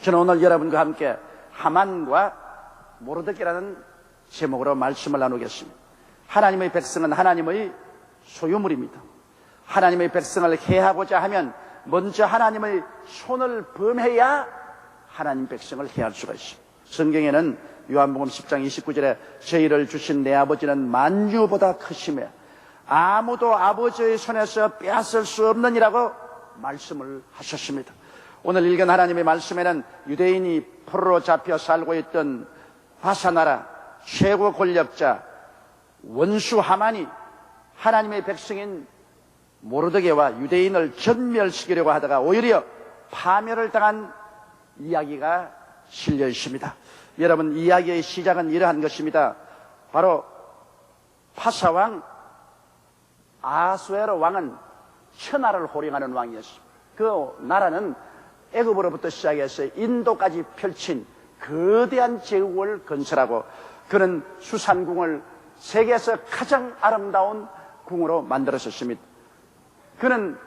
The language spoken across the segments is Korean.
저는 오늘 여러분과 함께 하만과 모르드게라는 제목으로 말씀을 나누겠습니다. 하나님의 백성은 하나님의 소유물입니다. 하나님의 백성을 해하고자 하면 먼저 하나님의 손을 범해야 하나님 백성을 해할 수가 있습니다. 성경에는 요한복음 10장 29절에 저희를 주신 내 아버지는 만유보다 크시며 아무도 아버지의 손에서 빼앗을 수 없느니라고 말씀을 하셨습니다. 오늘 읽은 하나님의 말씀에는 유대인이 포로로 잡혀 살고 있던 바사나라 최고 권력자 원수 하만이 하나님의 백성인 모르드게와 유대인을 전멸시키려고 하다가 오히려 파멸을 당한 이야기가 실려 있습니다. 여러분, 이야기의 시작은 이러한 것입니다. 바로 파사왕 아수에로 왕은 천하를 호령하는 왕이었습니다. 그 나라는 애굽으로부터 시작해서 인도까지 펼친 거대한 제국을 건설하고 그는 수산궁을 세계에서 가장 아름다운 궁으로 만들었습니다. 그는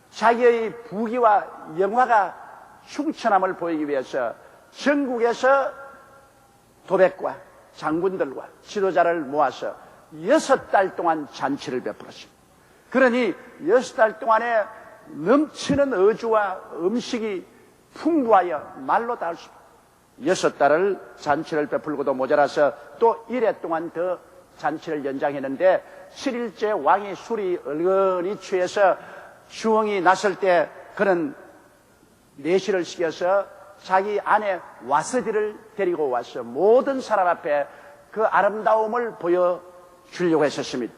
자기의 부귀와 영화가 흉천함을 보이기 위해서 전국에서 도백과 장군들과 지도자를 모아서 6달 동안 잔치를 베풀었습니다. 그러니 6달 동안에 넘치는 어주와 음식이 풍부하여 말로 다 할 수 없습니다. 6달을 잔치를 베풀고도 모자라서 또 1회 동안 더 잔치를 연장했는데 7일째 왕이 술이 얼건히 취해서 주홍이 났을 때 그는 내시를 시켜서 자기 아내 와스디를 데리고 와서 모든 사람 앞에 그 아름다움을 보여주려고 했었습니다.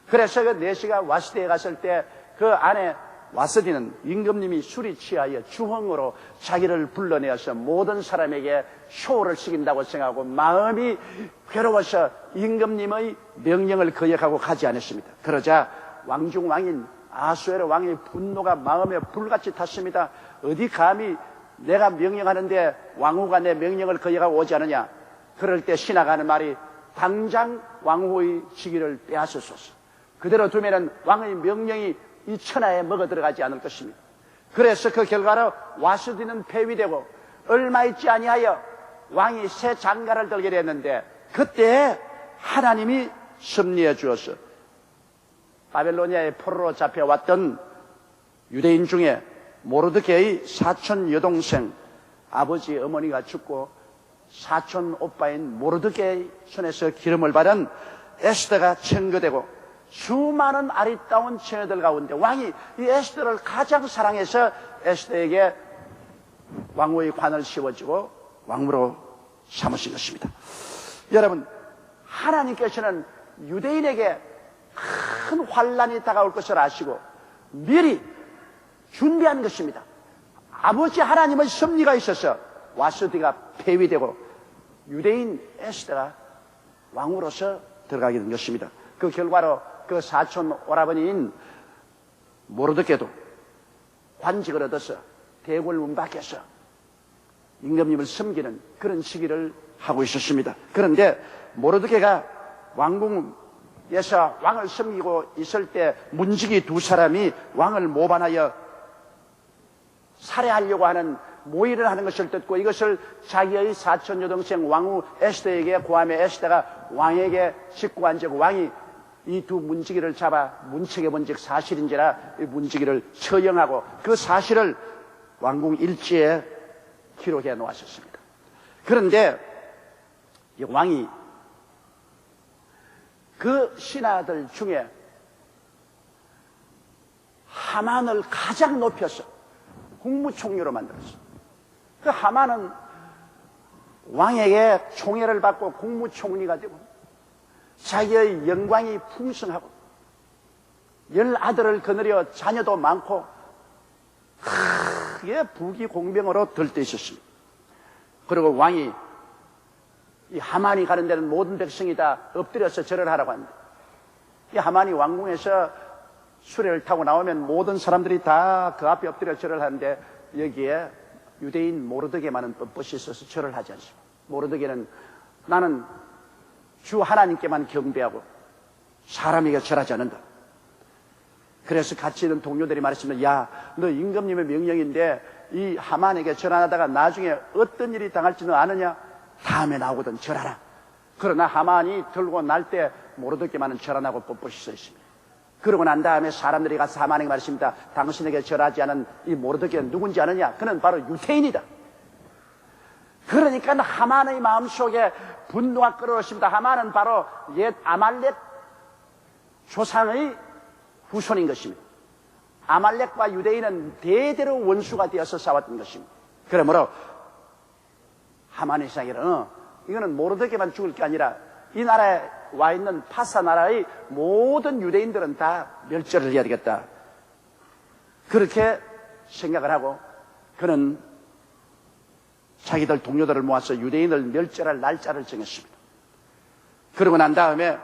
그래서 그 내시가 와스디에 갔을 때 그 아내 와스디는 임금님이 술이 취하여 주홍으로 자기를 불러내어서 모든 사람에게 쇼를 시킨다고 생각하고 마음이 괴로워서 임금님의 명령을 거역하고 가지 않았습니다. 그러자 왕중왕인 아수에로 왕의 분노가 마음에 불같이 탔습니다. 어디 감히 내가 명령하는데 왕후가 내 명령을 거역하고 오지 않느냐. 그럴 때 신하가 하는 말이 당장 왕후의 직위를 빼앗으소서. 그대로 두면은 왕의 명령이 이 천하에 먹어 들어가지 않을 것입니다. 그래서 그 결과로 와스디는 폐위되고 얼마 있지 아니하여 왕이 새 장가를 들게 됐는데 그때 하나님이 섭리해 주어서 바벨로니아의 포로로 잡혀왔던 유대인 중에 모르드게의 사촌 여동생 아버지 어머니가 죽고 사촌 오빠인 모르드게의 손에서 기름을 받은 에스더가 청거되고 수많은 아리따운 처녀들 가운데 왕이 이 에스더를 가장 사랑해서 에스더에게 왕후의 관을 씌워주고 왕후로 삼으신 것입니다. 여러분, 하나님께서는 유대인에게 큰 환란이 다가올 것을 아시고 미리 준비한 것입니다. 아버지 하나님의 섭리가 있어서 와스디가 폐위되고 유대인 에스더가 왕으로서 들어가게 된 것입니다. 그 결과로 그 사촌 오라버니인 모르드게도 관직을 얻어서 대궐문 밖에서 임금님을 섬기는 그런 시기를 하고 있었습니다. 그런데 모르드게가 왕궁에서 왕을 섬기고 있을 때 문지기 두 사람이 왕을 모반하여 살해하려고 하는 모의를 하는 것을 듣고 이것을 자기의 사촌 여동생 왕후 에스더에게 고하며 에스더가 왕에게 직고한 즉 왕이 이 두 문지기를 잡아 문책해 본 즉 사실인지라 이 문지기를 처형하고 그 사실을 왕궁 일지에 기록해 놓았었습니다. 그런데 이 왕이 그 신하들 중에 하만을 가장 높여서 국무총리로 만들었어요. 그 하만은 왕에게 총애를 받고 국무총리가 되고 자기의 영광이 풍성하고 10아들을 거느려 자녀도 많고 크게 부귀공명으로 들떠 있었습니다. 그리고 왕이 이 하만이 가는 데는 모든 백성이 다 엎드려서 절을 하라고 합니다. 이 하만이 왕궁에서 수레를 타고 나오면 모든 사람들이 다 그 앞에 엎드려 절을 하는데 여기에 유대인 모르드게만은 뻣뻣이 있어서 절을 하지 않습니다. 모르드게는 나는 주 하나님께만 경배하고 사람에게 절하지 않는다. 그래서 같이 있는 동료들이 말했습니다. 야, 너 임금님의 명령인데 이 하만에게 절하다가 나중에 어떤 일이 당할지는 아느냐? 다음에 나오거든 절하라. 그러나 하만이 들고 날 때 모르드게만은 절 안 하고 뻣뻣이 서 있습니다. 그러고 난 다음에 사람들이 가서 하만에게 말했습니다. 당신에게 절하지 않은 이 모르드게는 누군지 아느냐? 그는 바로 유태인이다. 그러니까 하만의 마음속에 분노가 끓어오십니다. 하만은 바로 옛 아말렉 조상의 후손인 것입니다. 아말렉과 유대인은 대대로 원수가 되어서 싸웠던 것입니다. 그러므로 하만의 생각에는 이거는 모르드게만 죽을 게 아니라 이 나라에 와 있는 파사 나라의 모든 유대인들은 다 멸절을 해야 되겠다. 그렇게 생각을 하고 그는 자기들 동료들을 모아서 유대인을 멸절할 날짜를 정했습니다. 그러고 난 다음에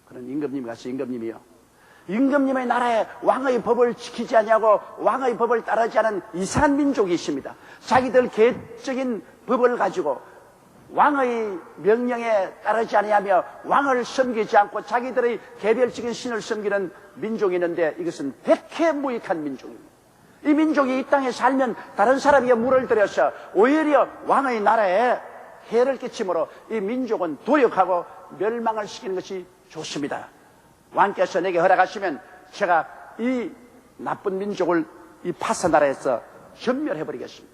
그는 임금님이 가서 임금님이요, 임금님의 나라에 왕의 법을 지키지 아니하고 왕의 법을 따르지 않은 이상한 민족이 있습니다. 자기들 개적인 법을 가지고 왕의 명령에 따르지 아니하며 왕을 섬기지 않고 자기들의 개별적인 신을 섬기는 민족이 있는데 이것은 백해무익한 민족입니다. 이 민족이 이 땅에 살면 다른 사람에게 물을 들여서 오히려 왕의 나라에 해를 끼침으로 이 민족은 도역하고 멸망을 시키는 것이 좋습니다. 왕께서 내게 허락하시면 제가 이 나쁜 민족을 이 파사 나라에서 전멸해버리겠습니다.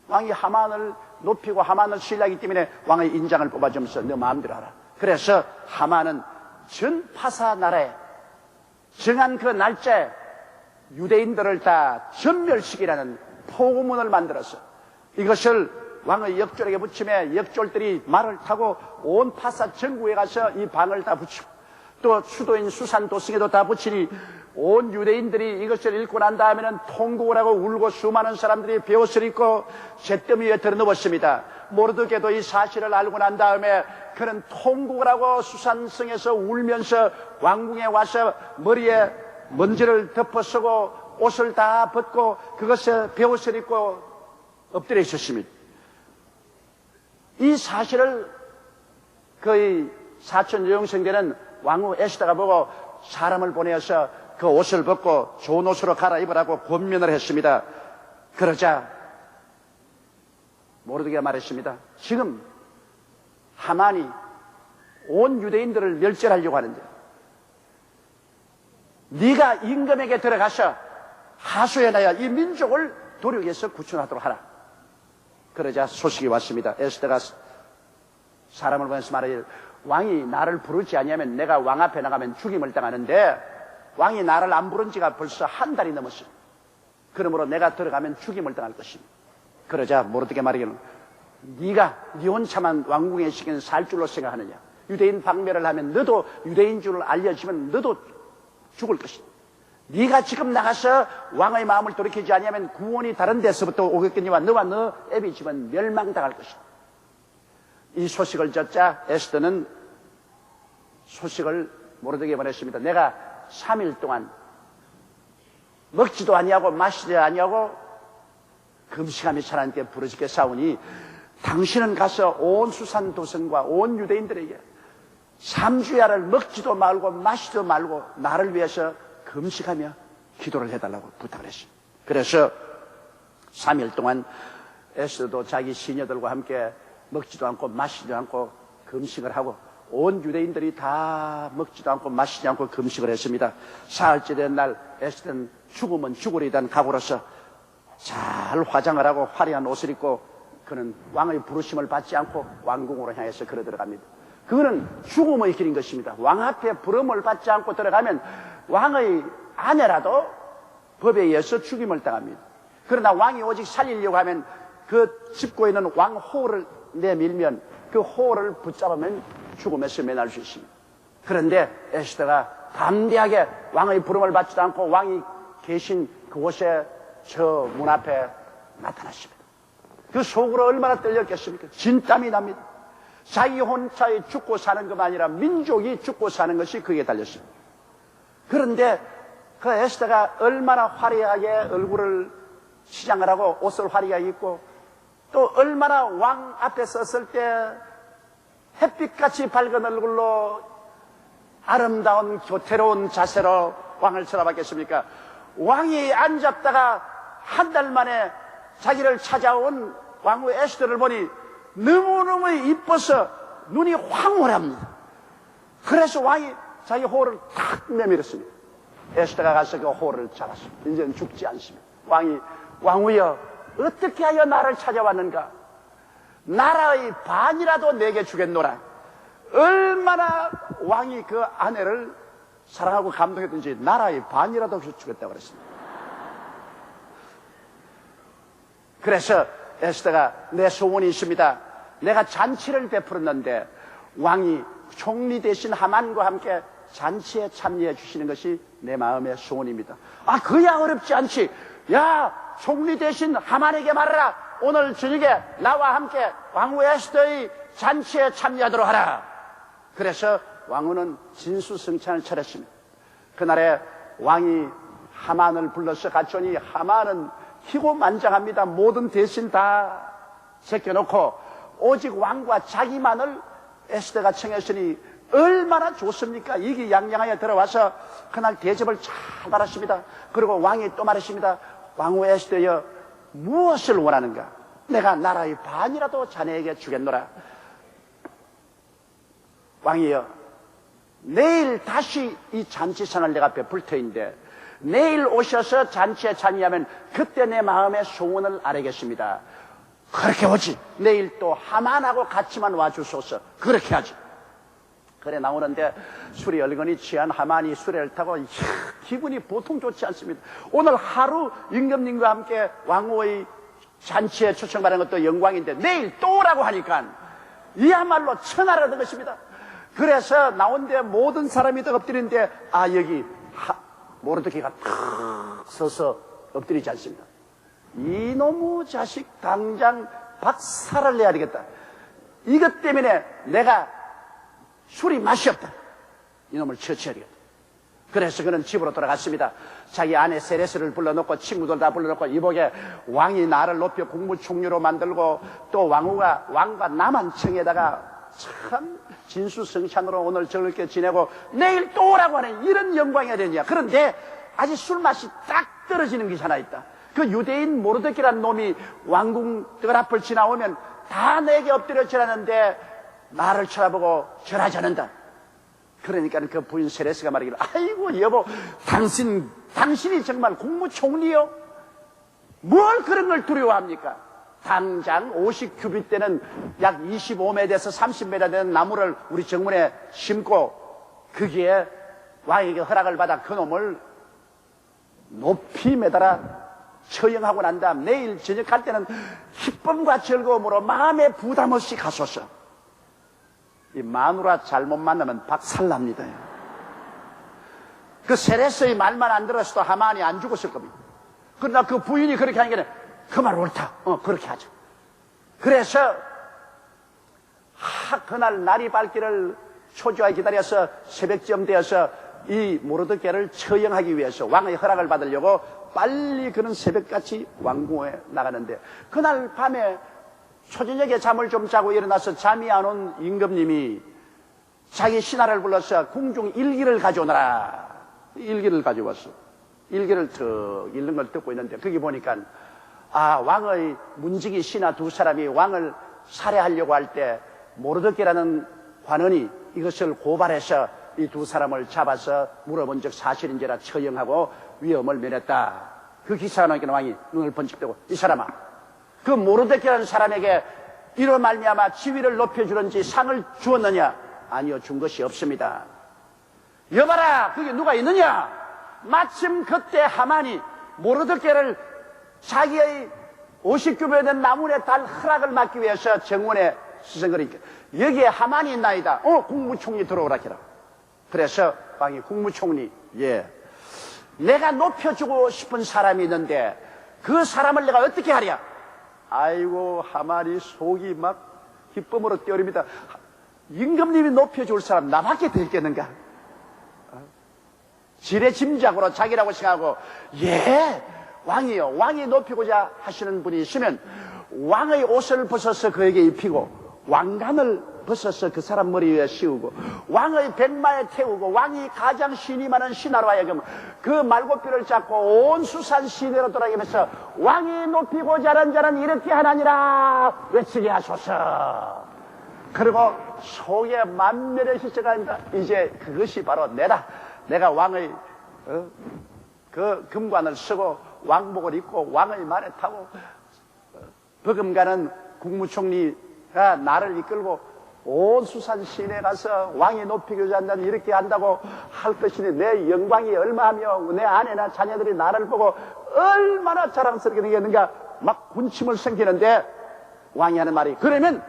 왕이 하만을 높이고 하만을 신뢰하기 때문에 왕의 인장을 뽑아주면서 너 마음대로 하라. 그래서 하만은 전 파사 나라에 정한 그 날짜에 유대인들을 다 전멸시키라는 포고문을 만들어서 이것을 왕의 역졸에게 붙이며 역졸들이 말을 타고 온 파사 전국에 가서 이 방을 다 붙이고 또 수도인 수산 도성에도 다 붙이니 온 유대인들이 이것을 읽고 난 다음에는 통곡을 하고 울고 수많은 사람들이 베옷을 입고 잿더미 위에 들어누웠습니다. 모르드게도 이 사실을 알고 난 다음에 그는 통곡을 하고 수산성에서 울면서 왕궁에 와서 머리에 먼지를 덮어쓰고 옷을 다 벗고 그것에 베옷을 입고 엎드려 있었습니다. 이 사실을 거의 사촌 여동생되는 왕후 에스더가 보고 사람을 보내어서 그 옷을 벗고 좋은 옷으로 갈아입으라고 권면을 했습니다. 그러자 모르드게가 말했습니다. 지금 하만이 온 유대인들을 멸절하려고 하는데 네가 임금에게 들어가서 하소연하여 이 민족을 도륙해서 구출하도록 하라. 그러자 소식이 왔습니다. 에스더가 사람을 보내서 말하길 왕이 나를 부르지 아니하면 내가 왕 앞에 나가면 죽임을 당하는데 왕이 나를 안 부른 지가 벌써 한 달이 넘었어요. 그러므로 내가 들어가면 죽임을 당할 것입니다. 그러자 모르드게 말하기는 네가 네 혼자만 왕궁에 있으면 살 줄로 생각하느냐. 유대인 박멸을 하면 너도 유대인 줄을 알려지면 너도 죽을 것이다. 네가 지금 나가서 왕의 마음을 돌이키지 아니하면 구원이 다른 데서부터 오겠거니와 너와 너 애비 집은 멸망당할 것이다. 이 소식을 듣자 에스더는 소식을 모르드게에 보냈습니다. 내가 3일 동안 먹지도 아니하고 마시지도 아니하고 금식하며 하나님께 부르짖게 싸우니 당신은 가서 온 수산 도성과 온 유대인들에게 3주야를 먹지도 말고 마시지도 말고 나를 위해서 금식하며 기도를 해달라고 부탁을 했습니다. 그래서 3일 동안 에스더도 자기 시녀들과 함께 먹지도 않고 마시지도 않고 금식을 하고 온 유대인들이 다 먹지도 않고 마시지 않고 금식을 했습니다. 사흘째 된 날 에스더는 죽으면 죽으리란 각오로서 잘 화장을 하고 화려한 옷을 입고 그는 왕의 부르심을 받지 않고 왕궁으로 향해서 걸어 들어갑니다. 그거는 죽음의 길인 것입니다. 왕 앞에 부름을 받지 않고 들어가면 왕의 아내라도 법에 의해서 죽임을 당합니다. 그러나 왕이 오직 살리려고 하면 그 짚고 있는 왕호를 내밀면 그 호를 붙잡으면 죽음에서 면할 수 있습니다. 그런데 에스더가 담대하게 왕의 부름을 받지도 않고 왕이 계신 그곳에 저 문 앞에 나타났습니다. 그 속으로 얼마나 떨렸겠습니까? 진땀이 납니다. 자기 혼자의 죽고 사는 것만 아니라 민족이 죽고 사는 것이 그에 달렸습니다. 그런데 그 에스더가 얼마나 화려하게 얼굴을 치장을 하고 옷을 화려하게 입고 또 얼마나 왕 앞에 섰을 때 햇빛같이 밝은 얼굴로 아름다운 교태로운 자세로 왕을 쳐다봤겠습니까? 왕이 앉았다가 한 달 만에 자기를 찾아온 왕후 에스더를 보니 너무너무 이뻐서 눈이 황홀합니다. 그래서 왕이 자기 호를 탁 내밀었습니다. 에스더가 가서 그 호를 잡았습니다. 이제는 죽지 않습니다. 왕이, 왕후여, 어떻게 하여 나를 찾아왔는가? 나라의 반이라도 내게 주겠노라. 얼마나 왕이 그 아내를 사랑하고 감동했든지 나라의 반이라도 주겠다고 그랬습니다. 그래서 에스더가 내 소원이 있습니다. 내가 잔치를 베풀었는데 왕이 총리 대신 하만과 함께 잔치에 참여해 주시는 것이 내 마음의 소원입니다. 아, 그야 어렵지 않지. 야, 총리 대신 하만에게 말하라. 오늘 저녁에 나와 함께 왕후 에스더의 잔치에 참여하도록 하라. 그래서 왕후는 진수성찬을 차렸습니다. 그날에 왕이 하만을 불러서 같이 오니 하만은 희고만장합니다. 모든 대신 다 제껴놓고 오직 왕과 자기만을 에스더가 청했으니 얼마나 좋습니까? 이기양양하게 들어와서 그날 대접을 잘 받았습니다. 그리고 왕이 또 말했습니다. 왕후 에스더여, 무엇을 원하는가? 내가 나라의 반이라도 자네에게 주겠노라. 왕이여, 내일 다시 이 잔치상을 내가 베풀 터인데 내일 오셔서 잔치에 참여하면 그때 내 마음의 소원을 아뢰겠습니다. 그렇게 오지. 내일 또 하만하고 같이만 와주소서. 그렇게 하지. 그래 나오는데 술이 얼건이 취한 하만이 수레를 타고 기분이 보통 좋지 않습니다. 오늘 하루 임금님과 함께 왕후의 잔치에 초청받은 것도 영광인데 내일 또 오라고 하니까 이야말로 천하를 얻은 것입니다. 그래서 나온데 모든 사람이 다 엎드리는데 여기 모르드케가 탁 서서 엎드리지 않습니다. 이놈의 자식 당장 박살을 내야 되겠다. 이것 때문에 내가 술이 맛이 없다. 이놈을 처치해야 되겠다. 그래서 그는 집으로 돌아갔습니다. 자기 아내 세레스를 불러놓고 친구들 다 불러놓고 이복에 왕이 나를 높여 국무총리로 만들고 또 왕후가 왕과 남한청에다가 참 진수성찬으로 오늘 즐겁게 지내고 내일 또 오라고 하는 이런 영광이 되냐. 그런데 아직 술맛이 딱 떨어지는 것이 하나 있다. 그 유대인 모르드케라는 놈이 왕궁 뜰 앞을 지나오면 다 내게 엎드려 절하는데 나를 쳐다보고 절하지 않는다. 그러니까 그 부인 세레스가 말하기를 아이고 여보, 당신이 정말 국무총리요? 뭘 그런 걸 두려워합니까? 당장 50규빗 되는 약 25m에서 30m 되는 나무를 우리 정문에 심고 거기에 왕에게 허락을 받아 그놈을 높이 매달아 처형하고 난 다음 내일 저녁 갈 때는 기쁨과 즐거움으로 마음에 부담 없이 가소서. 이 마누라 잘못 만나면 박살납니다. 그 세레스의 말만 안 들었어도 하만이 안 죽었을 겁니다. 그러나 그 부인이 그렇게 하니까 그 말 옳다. 그렇게 하죠. 그래서 그날 날이 밝기를 초조하게 기다려서 새벽쯤 되어서 이 모르드케를 처형하기 위해서 왕의 허락을 받으려고 빨리 그는 새벽같이 왕궁에 나가는데 그날 밤에 초저녁에 잠을 좀 자고 일어나서 잠이 안 온 임금님이 자기 신하를 불러서 궁중 일기를 가져오너라. 일기를 가져왔어. 일기를 턱 읽는 걸 듣고 있는데 거기 보니까 왕의 문지기 신하 두 사람이 왕을 살해하려고 할 때 모르드케라는 관원이 이것을 고발해서 이 두 사람을 잡아서 물어본 적 사실인지라 처형하고 위험을 면했다. 그 기사가 나니까 왕이 눈을 번쩍 뜨고 이 사람아, 그 모르드케라는 사람에게 이로 말미암아 지위를 높여주는지 상을 주었느냐? 아니요, 준 것이 없습니다. 여봐라, 그게 누가 있느냐? 마침 그때 하만이 모르드케를 자기의 50규빗 된 나무에 달 허락을 받기 위해서 정원에 수성거리니까 여기에 하만이 있나이다. 국무총리 들어오라 해라. 그래서 왕이 국무총리, 내가 높여주고 싶은 사람이 있는데 그 사람을 내가 어떻게 하랴? 아이고, 하만이 속이 막 기쁨으로 뛰어릅니다. 임금님이 높여줄 사람 나밖에 더 있겠는가? 지레짐작으로 자기라고 생각하고 왕이요, 왕이 높이고자 하시는 분이 있으면 왕의 옷을 벗어서 그에게 입히고 왕관을 벗어서 그 사람 머리 위에 씌우고 왕의 백마에 태우고 왕이 가장 신이 많은 신하로 하여금 그 말고뼈를 잡고 온 수산 시내로 돌아가면서 왕이 높이고 자란 자는 이렇게 하나니라 외치게 하소서. 그리고 속에 만멸의 시체가 아니다. 이제 그것이 바로 내가 왕의 그 금관을 쓰고 왕복을 입고 왕의 말에 타고 버금가는 국무총리가 나를 이끌고 온 수산 시내에 가서 왕이 높이고자 한다는 이렇게 한다고 할 것이니 내 영광이 얼마하며 내 아내나 자녀들이 나를 보고 얼마나 자랑스럽게 되겠는가 막 군침을 생기는데 왕이 하는 말이 그러면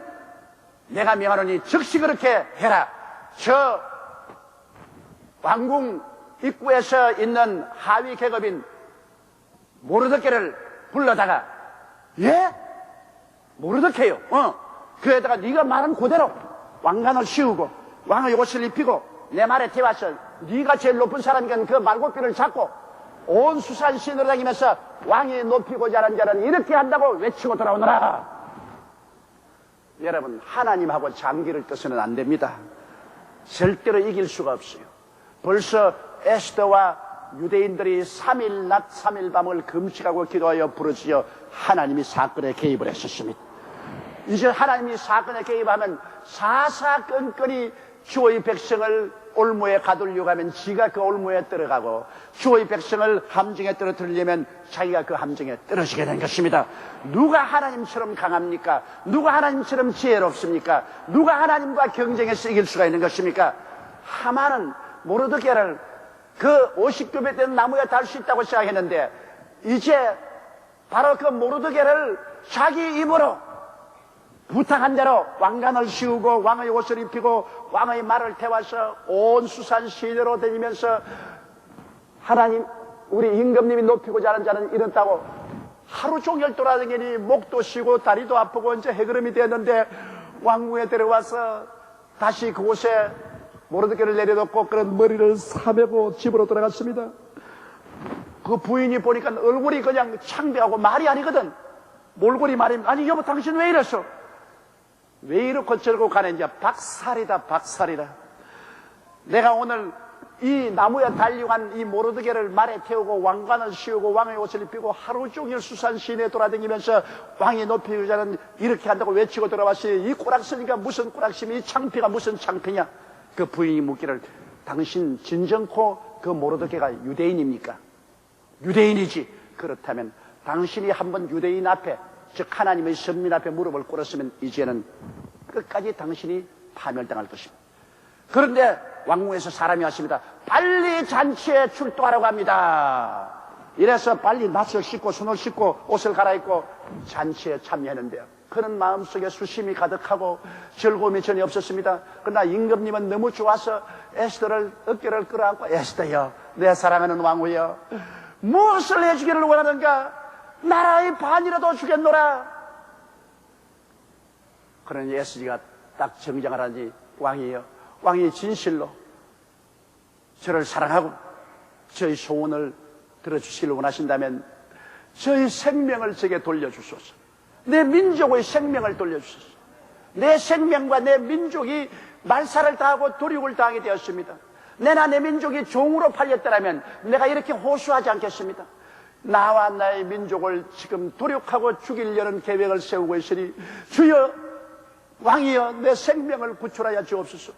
내가 명하노니 즉시 그렇게 해라. 저 왕궁 입구에서 있는 하위 계급인 모르드케를 불러다가 예? 모르드케요. 그에다가 네가 말한 그대로 왕관을 씌우고 왕의 옷을 입히고 내 말에 태워서 네가 제일 높은 사람이니까 그 말고뼈를 잡고 온 수산 시내로 다니면서 왕이 높이고 자란 자는 이렇게 한다고 외치고 돌아오너라. 여러분, 하나님하고 장기를 떠서는 안 됩니다. 절대로 이길 수가 없어요. 벌써 에스더와 유대인들이 3일 낮 3일 밤을 금식하고 기도하여 부르짖어 하나님이 사건에 개입을 했었습니다. 이제 하나님이 사건에 개입하면 사사건건이 주의 백성을 올무에 가두려고 하면 지가 그 올무에 들어가고 주의 백성을 함정에 떨어뜨리려면 자기가 그 함정에 떨어지게 된 것입니다. 누가 하나님처럼 강합니까? 누가 하나님처럼 지혜롭습니까? 누가 하나님과 경쟁해서 이길 수가 있는 것입니까? 하만은 모르드게를 그 50규빗 된 나무에 달 수 있다고 생각했는데 이제 바로 그 모르드게를 자기 입으로 부탁한 대로 왕관을 씌우고 왕의 옷을 입히고 왕의 말을 태워서 온 수산 시내로 다니면서 하나님 우리 임금님이 높이고 자란 자는 이렇다고 하루 종일 돌아다니니 목도 쉬고 다리도 아프고 이제 해그름이 되었는데 왕궁에 데려와서 다시 그곳에 모르드게를 내려놓고 그런 머리를 사매고 집으로 돌아갔습니다. 그 부인이 보니까 얼굴이 그냥 창백하고 말이 아니거든. 몰골이 말입니다. 아니 여보 당신 왜 이랬어? 왜 이렇게 저러고 가는지 박살이다 박살이다. 내가 오늘 이 나무에 달려간 이 모르드게를 말에 태우고 왕관을 씌우고 왕의 옷을 입히고 하루 종일 수산 시내에 돌아다니면서 왕이 높이고 자는 이렇게 한다고 외치고 돌아왔으니 이 꼬락서니가 무슨 꼬락심이 이 창피가 무슨 창피냐. 그 부인이 묻기를 당신 진정코 그 모르드게가 유대인입니까? 유대인이지. 그렇다면 당신이 한번 유대인 앞에 즉 하나님의 선민 앞에 무릎을 꿇었으면 이제는 끝까지 당신이 파멸당할 것입니다. 그런데 왕궁에서 사람이 왔습니다. 빨리 잔치에 출동하라고 합니다. 이래서 빨리 낯을 씻고 손을 씻고 옷을 갈아입고 잔치에 참여했는데요. 그는 마음속에 수심이 가득하고 즐거움이 전혀 없었습니다. 그러나 임금님은 너무 좋아서 에스더를 어깨를 끌어안고 에스더여 내 사랑하는 왕후여 무엇을 해주기를 원하는가? 나라의 반이라도 주겠노라. 그러니 에스더가 딱 정장을 하니 왕이여 왕이 진실로 저를 사랑하고 저의 소원을 들어주시길 원하신다면 저의 생명을 제게 돌려주소서. 내 민족의 생명을 돌려주소서. 내 생명과 내 민족이 말살을 당하고 도륙을 당하게 되었습니다. 내나 내 민족이 종으로 팔렸더라면 내가 이렇게 호소하지 않겠습니다. 나와 나의 민족을 지금 도륙하고 죽이려는 계획을 세우고 있으니 주여 왕이여 내 생명을 구출하여 주옵소서.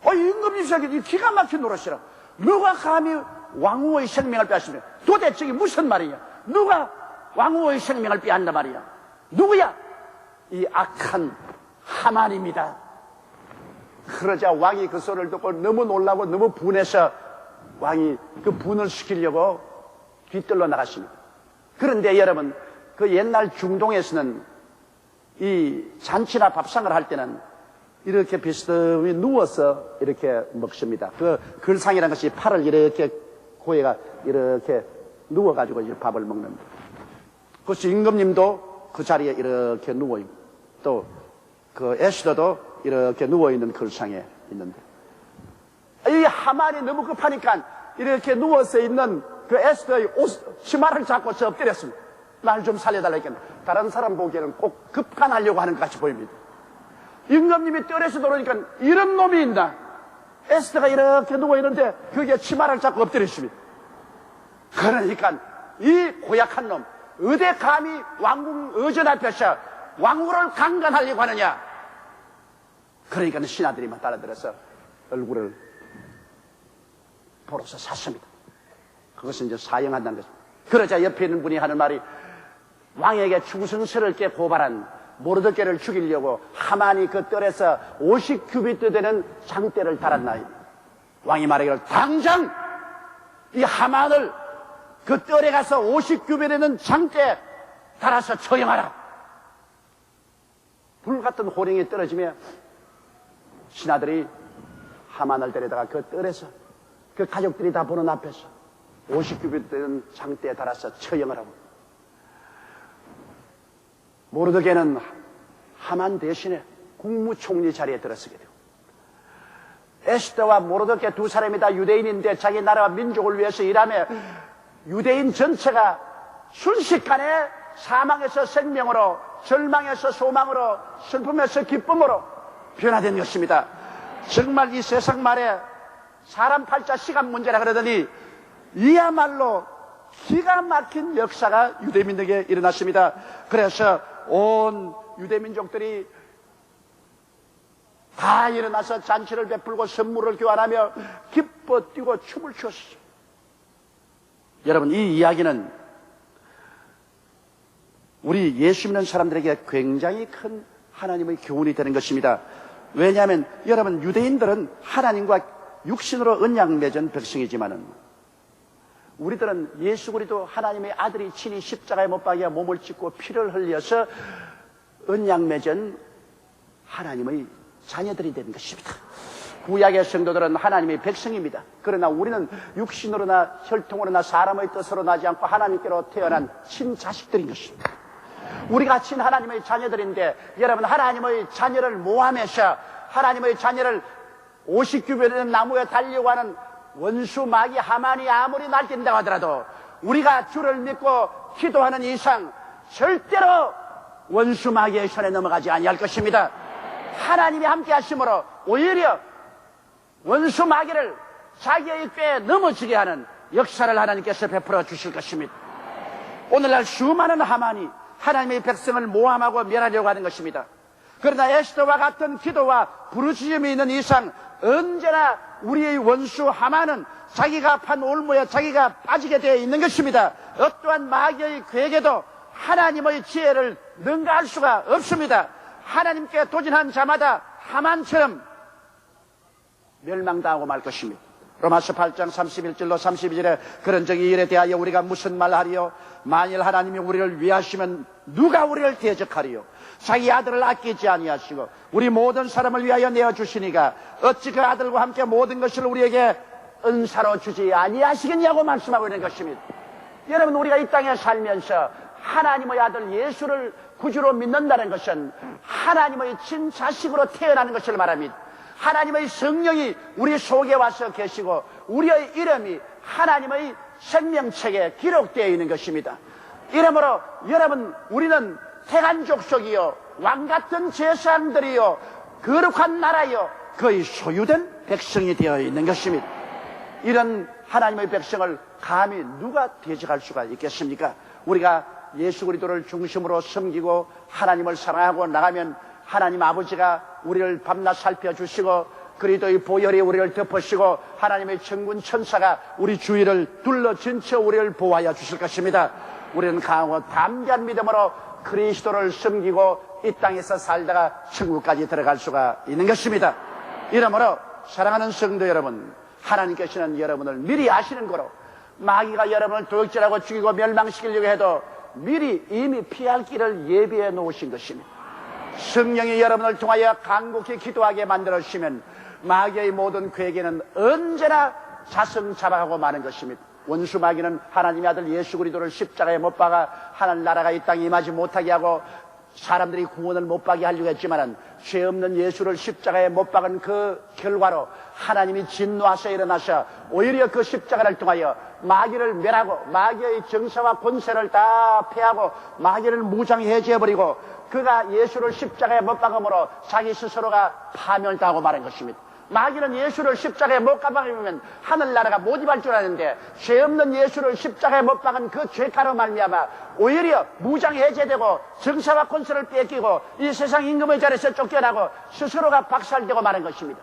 임금님 생각에 기가 막힌 노릇이라. 누가 감히 왕후의 생명을 빼앗습니까? 도대체 이게 무슨 말이냐? 누가 왕후의 생명을 빼앗는단 말이야? 누구야? 이 악한 하만입니다. 그러자 왕이 그 소리를 듣고 너무 놀라고 너무 분해서 왕이 그 분을 시키려고 뒤뜰로 나갔습니다. 그런데 여러분 그 옛날 중동에서는 이 잔치나 밥상을 할 때는 이렇게 비스듬히 누워서 이렇게 먹습니다. 그 글상이라는 것이 팔을 이렇게 고해가 이렇게 누워가지고 이제 밥을 먹는. 그것이 임금님도 그 자리에 이렇게 누워있고 또 그 에스더도 이렇게 누워있는 글상에 있는데 이 하만이 너무 급하니까 이렇게 누워서 있는 그 에스더의 치마를 잡고 저 엎드렸습니다. 날 좀 살려달라 했겠네. 다른 사람 보기에는 꼭 급간하려고 하는 것 같이 보입니다. 임금님이 뜰에서 들어오니까 이런 놈이 있나? 에스더가 이렇게 누워있는데 그게 치마를 잡고 엎드렸습니다. 그러니까 이 고약한 놈, 어디 감히 왕궁 의전 앞에서 왕후를 강간하려고 하느냐? 그러니까 신하들이 막 따라들어서 얼굴을 보러서 샀습니다. 그것은 이제 사형한다는 것입니다. 그러자 옆에 있는 분이 하는 말이, 왕에게 충성스럽게 고발한 모르드게를 죽이려고 하만이 그 뜰에서 50규비트 되는 장대를 달았나이다. 왕이 말하기를, 당장 이 하만을 그 뜰에 가서 50규비트 되는 장대에 달아서 처형하라. 불같은 호령이 떨어지며 신하들이 하만을 데려다가 그 뜰에서 그 가족들이 다 보는 앞에서 50규비트 되는 장대에 달아서 처형을 하고, 모르드게는 하만 대신에 국무총리 자리에 들어서게 되고, 에스더와 모르드게 두 사람이 다 유대인인데 자기 나라와 민족을 위해서 일하며 유대인 전체가 순식간에 사망에서 생명으로, 절망에서 소망으로, 슬픔에서 기쁨으로 변화된 것입니다. 정말 이 세상 말에 사람 팔자 시간 문제라 그러더니 이야말로 기가 막힌 역사가 유대민족에 일어났습니다. 그래서 온 유대민족들이 다 일어나서 잔치를 베풀고 선물을 교환하며 기뻐 뛰고 춤을 추었어요. 여러분, 이 이야기는 우리 예수 믿는 사람들에게 굉장히 큰 하나님의 교훈이 되는 것입니다. 왜냐하면 여러분, 유대인들은 하나님과 육신으로 언약 맺은 백성이지만은 우리들은 예수 그리스도 하나님의 아들이 친히 십자가에 못 박여 몸을 찢고 피를 흘려서 언약 맺은 하나님의 자녀들이 되는 것입니다. 구약의 성도들은 하나님의 백성입니다. 그러나 우리는 육신으로나 혈통으로나 사람의 뜻으로 나지 않고 하나님께로 태어난 친자식들인 것입니다. 우리가 친 하나님의 자녀들인데, 여러분, 하나님의 자녀를 모함해서 하나님의 자녀를 50규빗 나무에 달려고 하는 원수 마귀 하만이 아무리 날뛴다고 하더라도 우리가 주를 믿고 기도하는 이상 절대로 원수 마귀의 손에 넘어가지 아니할 것입니다. 하나님이 함께 하심으로 오히려 원수 마귀를 자기의 꾀에 넘어지게 하는 역사를 하나님께서 베풀어 주실 것입니다. 오늘날 수많은 하만이 하나님의 백성을 모함하고 멸하려고 하는 것입니다. 그러나 에스더와 같은 기도와 부르짖음이 있는 이상 언제나 우리의 원수 하만은 자기가 판 올무에 자기가 빠지게 되어 있는 것입니다. 어떠한 마귀의 계획에도 하나님의 지혜를 능가할 수가 없습니다. 하나님께 도전한 자마다 하만처럼 멸망당하고 말 것입니다. 로마서 8장 31절로 32절에 그런 적이 일에 대하여 우리가 무슨 말 하리요? 만일 하나님이 우리를 위하시면 누가 우리를 대적하리요? 자기 아들을 아끼지 아니하시고 우리 모든 사람을 위하여 내어주시니까 어찌 그 아들과 함께 모든 것을 우리에게 은사로 주지 아니하시겠냐고 말씀하고 있는 것입니다. 여러분, 우리가 이 땅에 살면서 하나님의 아들 예수를 구주로 믿는다는 것은 하나님의 친자식으로 태어나는 것을 말합니다. 하나님의 성령이 우리 속에 와서 계시고 우리의 이름이 하나님의 생명책에 기록되어 있는 것입니다. 이러므로 여러분, 우리는 택한 족속이요 왕같은 제사장들이요 거룩한 나라요 그의 소유된 백성이 되어 있는 것입니다. 이런 하나님의 백성을 감히 누가 대적할 수가 있겠습니까? 우리가 예수 그리스도를 중심으로 섬기고 하나님을 사랑하고 나가면 하나님 아버지가 우리를 밤낮 살펴주시고 그리스도의 보혈이 우리를 덮으시고 하나님의 천군 천사가 우리 주위를 둘러 전체 우리를 보호하여 주실 것입니다. 우리는 강하고 담대한 믿음으로 그리스도를 섬기고 이 땅에서 살다가 천국까지 들어갈 수가 있는 것입니다. 이러므로 사랑하는 성도 여러분, 하나님께서는 여러분을 미리 아시는 거로 마귀가 여러분을 도적질하고 죽이고 멸망시키려고 해도 미리 이미 피할 길을 예비해 놓으신 것입니다. 성령이 여러분을 통하여 간곡히 기도하게 만들어주시면 마귀의 모든 계획에는 언제나 자성자박하고 마는 것입니다. 원수 마귀는 하나님의 아들 예수 그리스도를 십자가에 못 박아 하나님 나라가 이 땅에 임하지 못하게 하고 사람들이 구원을 못 받게 하려고 했지만은 죄 없는 예수를 십자가에 못 박은 그 결과로 하나님이 진노하셔 일어나셔 오히려 그 십자가를 통하여 마귀를 멸하고 마귀의 정사와 권세를 다 패하고 마귀를 무장해제해버리고 그가 예수를 십자가에 못 박음으로 자기 스스로가 파멸당하고 말한 것입니다. 마귀는 예수를 십자가에 못 박으면 하늘나라가 못 입할 줄 아는데 죄 없는 예수를 십자가에 못 박은 그 죄가로 말미암아 오히려 무장해제되고 정사와 권세를 뺏기고 이 세상 임금의 자리에서 쫓겨나고 스스로가 박살되고 마는 것입니다.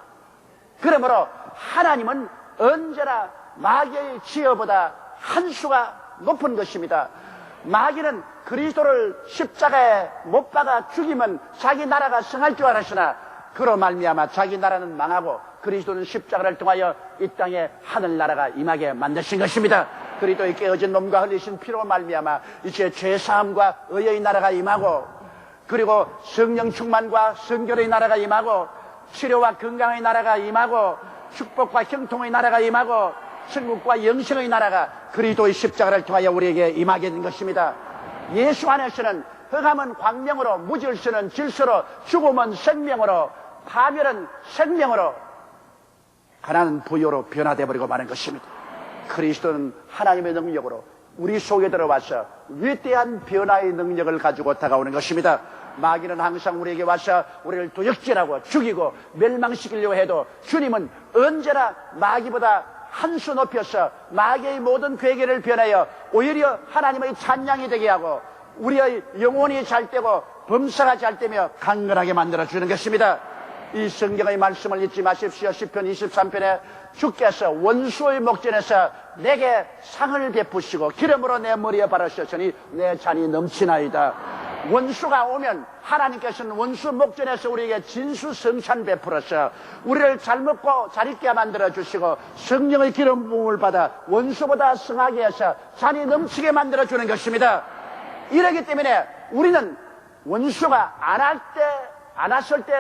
그러므로 하나님은 언제나 마귀의 지혜보다 한 수가 높은 것입니다. 마귀는 그리스도를 십자가에 못 박아 죽이면 자기 나라가 성할 줄 알았으나 그로 말미암아 자기 나라는 망하고 그리스도는 십자가를 통하여 이 땅에 하늘나라가 임하게 만드신 것입니다. 그리스도의 깨어진 몸과 흘리신 피로 말미암아 이제 죄사함과 의의 나라가 임하고 그리고 성령 충만과 성결의 나라가 임하고 치료와 건강의 나라가 임하고 축복과 형통의 나라가 임하고 천국과 영생의 나라가 그리스도의 십자가를 통하여 우리에게 임하게 된 것입니다. 예수 안에서는 흑암은 광명으로, 무질서는 질서로, 죽음은 생명으로, 파멸은 생명으로, 가난은 부요로 변화되어 버리고 마는 것입니다. 그리스도는 하나님의 능력으로 우리 속에 들어와서 위대한 변화의 능력을 가지고 다가오는 것입니다. 마귀는 항상 우리에게 와서 우리를 도적질하고 죽이고 멸망시키려고 해도 주님은 언제나 마귀보다 한 수 높여서 마귀의 모든 괴계를 변하여 오히려 하나님의 찬양이 되게 하고 우리의 영혼이 잘 되고 범사가 잘 되며 강건하게 만들어주는 것입니다. 이 성경의 말씀을 잊지 마십시오. 시편 23편에 주께서 원수의 목전에서 내게 상을 베푸시고 기름으로 내 머리에 바르셨으니 내 잔이 넘치나이다. 원수가 오면 하나님께서는 원수 목전에서 우리에게 진수성찬 베풀어서 우리를 잘 먹고 잘 있게 만들어주시고 성령의 기름 부음을 받아 원수보다 성하게 해서 잔이 넘치게 만들어주는 것입니다. 이러기 때문에 우리는 원수가 안 왔을 때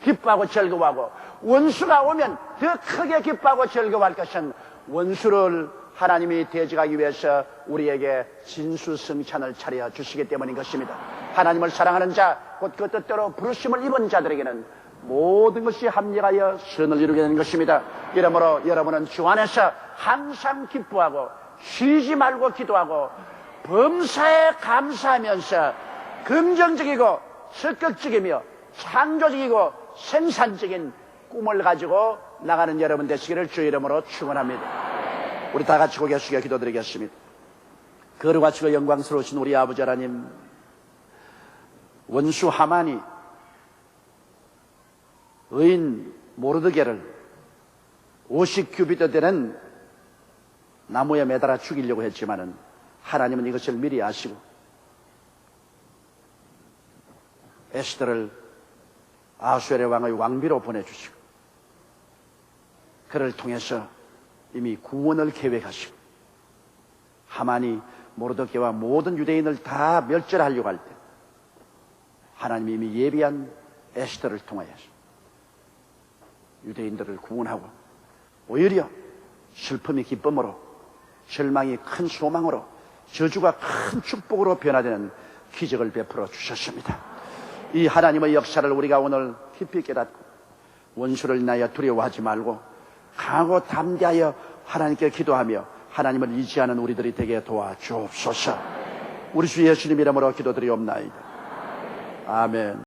기뻐하고 즐거워하고 원수가 오면 더 크게 기뻐하고 즐거워할 것은 원수를 하나님이 대적하기 위해서 우리에게 진수성찬을 차려 주시기 때문인 것입니다. 하나님을 사랑하는 자, 곧 그 뜻대로 부르심을 입은 자들에게는 모든 것이 합력하여 선을 이루게 되는 것입니다. 이러므로 여러분은 주 안에서 항상 기뻐하고 쉬지 말고 기도하고 범사에 감사하면서 긍정적이고 적극적이며 창조적이고 생산적인 꿈을 가지고 나가는 여러분 되시기를 주의 이름으로 축원합니다. 우리 다 같이 고개 숙여 기도드리겠습니다. 거룩하시고 영광스러우신 우리 아버지 하나님, 원수 하만이 의인 모르드게를 50규비트 되는 나무에 매달아 죽이려고 했지만은 하나님은 이것을 미리 아시고 에스더를 아수엘의 왕의 왕비로 보내주시고 그를 통해서 이미 구원을 계획하시고 하만이 모르드게와 모든 유대인을 다 멸절하려고 할 때 하나님이 이미 예비한 에스더를 통하여서 유대인들을 구원하고 오히려 슬픔이 기쁨으로 절망이 큰 소망으로 저주가 큰 축복으로 변화되는 기적을 베풀어 주셨습니다. 이 하나님의 역사를 우리가 오늘 깊이 깨닫고 원수를 인하여 두려워하지 말고 강하고 담대하여 하나님께 기도하며 하나님을 의지하는 우리들이 되게 도와주옵소서. 우리 주 예수님 이름으로 기도드리옵나이다. 아멘.